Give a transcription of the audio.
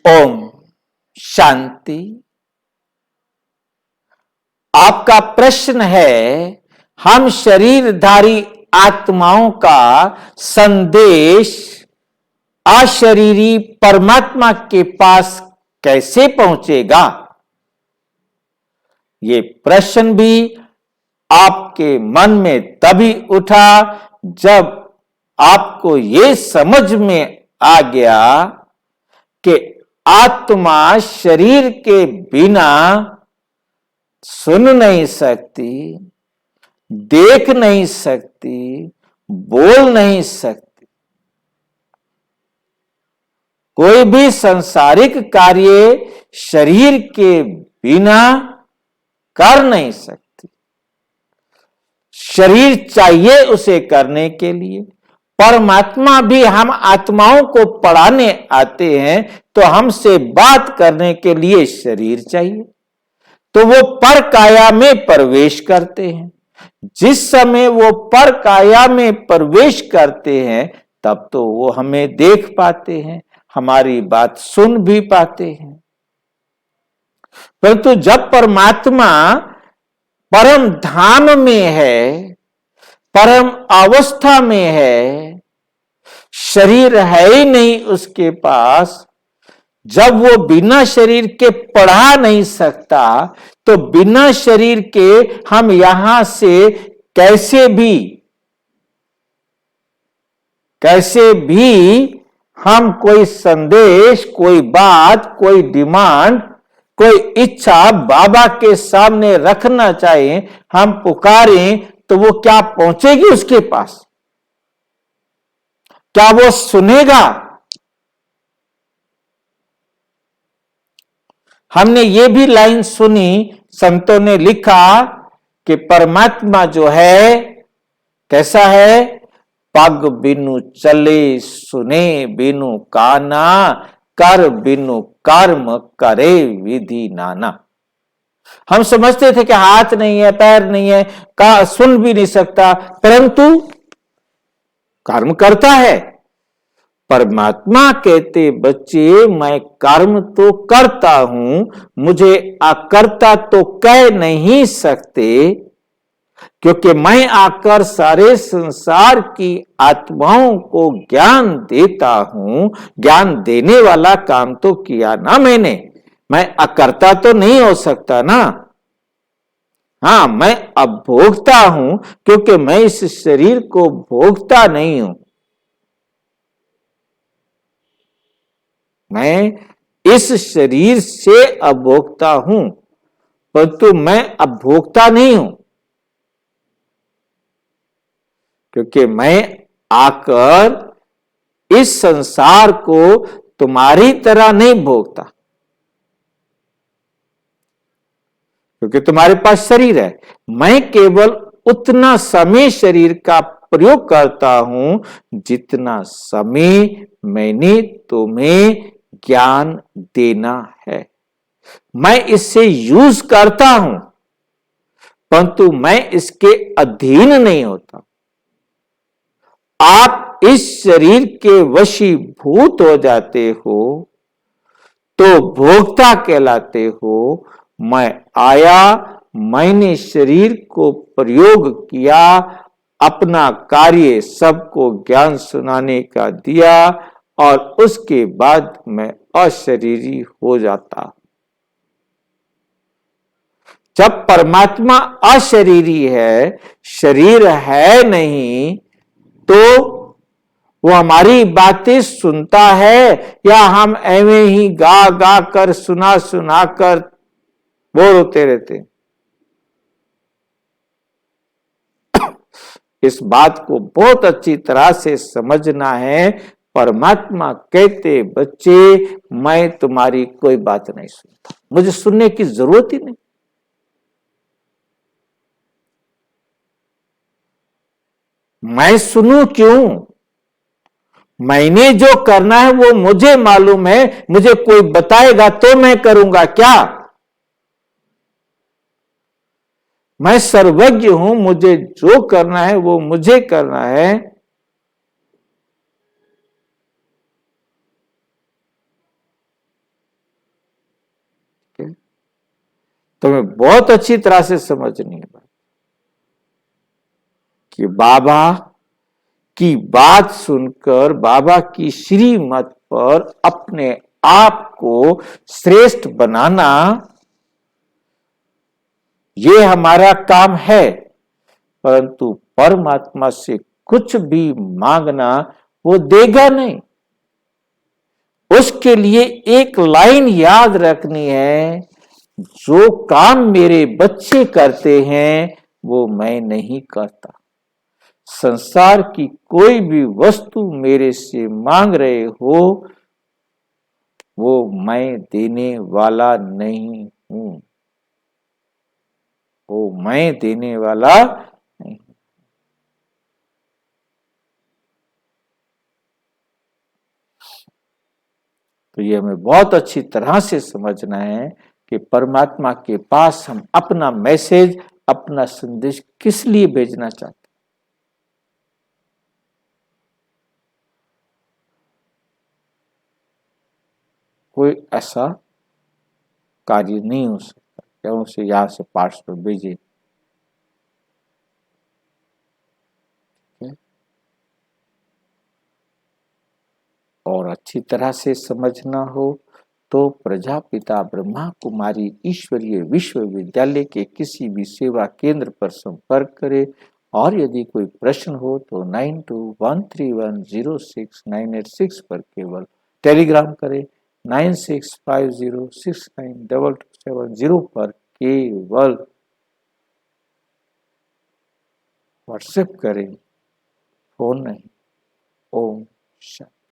ओम शांति। आपका प्रश्न है, हम शरीरधारी आत्माओं का संदेश अशरीरी परमात्मा के पास कैसे पहुंचेगा? ये प्रश्न भी आपके मन में तभी उठा जब आपको ये समझ में आ गया कि आत्मा शरीर के बिना सुन नहीं सकती, देख नहीं सकती, बोल नहीं सकती, कोई भी सांसारिक कार्य शरीर के बिना कर नहीं सकती। शरीर चाहिए उसे करने के लिए। परमात्मा भी हम आत्माओं को पढ़ाने आते हैं तो हमसे बात करने के लिए शरीर चाहिए, तो वो पर काया में प्रवेश करते हैं। जिस समय वो पर काया में प्रवेश करते हैं तब तो वो हमें देख पाते हैं, हमारी बात सुन भी पाते हैं। परंतु जब परमात्मा परम धाम में है, परम अवस्था में है, शरीर है ही नहीं उसके पास, जब वो बिना शरीर के पढ़ा नहीं सकता तो बिना शरीर के हम यहां से कैसे भी हम कोई संदेश, कोई बात, कोई डिमांड, कोई इच्छा बाबा के सामने रखना चाहें, हम पुकारें तो वो क्या पहुंचेगी उसके पास? क्या वो सुनेगा? हमने ये भी लाइन सुनी, संतों ने लिखा कि परमात्मा जो है कैसा है? पग बिनु चले, सुने बिनु काना, कर बिनु कर्म करे विधि नाना। हम समझते थे कि हाथ नहीं है, पैर नहीं है, का सुन भी नहीं सकता, परंतु कर्म करता है। परमात्मा कहते, बच्चे मैं कर्म तो करता हूं, मुझे अकर्ता तो कह नहीं सकते, क्योंकि मैं आकर सारे संसार की आत्माओं को ज्ञान देता हूं। ज्ञान देने वाला काम तो किया ना मैंने, मैं अकर्ता तो नहीं हो सकता ना। हाँ, मैं उपभोक्ता हूं, क्योंकि मैं इस शरीर को भोगता नहीं हूं। मैं इस शरीर से उपभोक्ता हूं, परंतु मैं उपभोक्ता नहीं हूं, क्योंकि मैं आकर इस संसार को तुम्हारी तरह नहीं भोगता, क्योंकि तुम्हारे पास शरीर है। मैं केवल उतना समय शरीर का प्रयोग करता हूं जितना समय मैंने तुम्हें ज्ञान देना है। मैं इससे यूज करता हूं, परंतु मैं इसके अधीन नहीं होता। आप इस शरीर के वशीभूत हो जाते हो तो भोक्ता कहलाते हो। मैं आया, मैंने शरीर को प्रयोग किया, अपना कार्य सबको ज्ञान सुनाने का दिया, और उसके बाद मैं अशरीरी हो जाता। जब परमात्मा अशरीरी है, शरीर है नहीं, तो वो हमारी बातें सुनता है या हम एवं ही गा गा कर, सुना सुना कर बोर होते रहते? इस बात को बहुत अच्छी तरह से समझना है। परमात्मा कहते, बच्चे मैं तुम्हारी कोई बात नहीं सुनता, मुझे सुनने की जरूरत ही नहीं। मैं सुनूं क्यों? मैंने जो करना है वो मुझे मालूम है, मुझे कोई बताएगा तो मैं करूंगा क्या? मैं सर्वज्ञ हूं, मुझे जो करना है वो मुझे करना है। तुम्हें बहुत अच्छी तरह से समझनी है बात कि बाबा की बात सुनकर बाबा की श्रीमत पर अपने आप को श्रेष्ठ बनाना, ये हमारा काम है। परंतु परमात्मा से कुछ भी मांगना वो देगा नहीं। उसके लिए एक लाइन याद रखनी है, जो काम मेरे बच्चे करते हैं वो मैं नहीं करता। संसार की कोई भी वस्तु मेरे से मांग रहे हो, वो मैं देने वाला नहीं हूं, वो मैं देने वाला नहीं। तो ये हमें बहुत अच्छी तरह से समझना है कि परमात्मा के पास हम अपना मैसेज, अपना संदेश किस लिए भेजना चाहते हैं। कोई ऐसा कार्य नहीं हो सकता क्या उसे यहां से पार्ट्स पर भेजे। और अच्छी तरह से समझना हो तो प्रजापिता ब्रह्मा कुमारी ईश्वरीय विश्वविद्यालय के किसी भी सेवा केंद्र पर संपर्क करें। और यदि कोई प्रश्न हो तो 9213106986 पर केवल टेलीग्राम करें। 9650692270 पर केवल व्हाट्सएप करें, फोन नहीं। ओम शांति।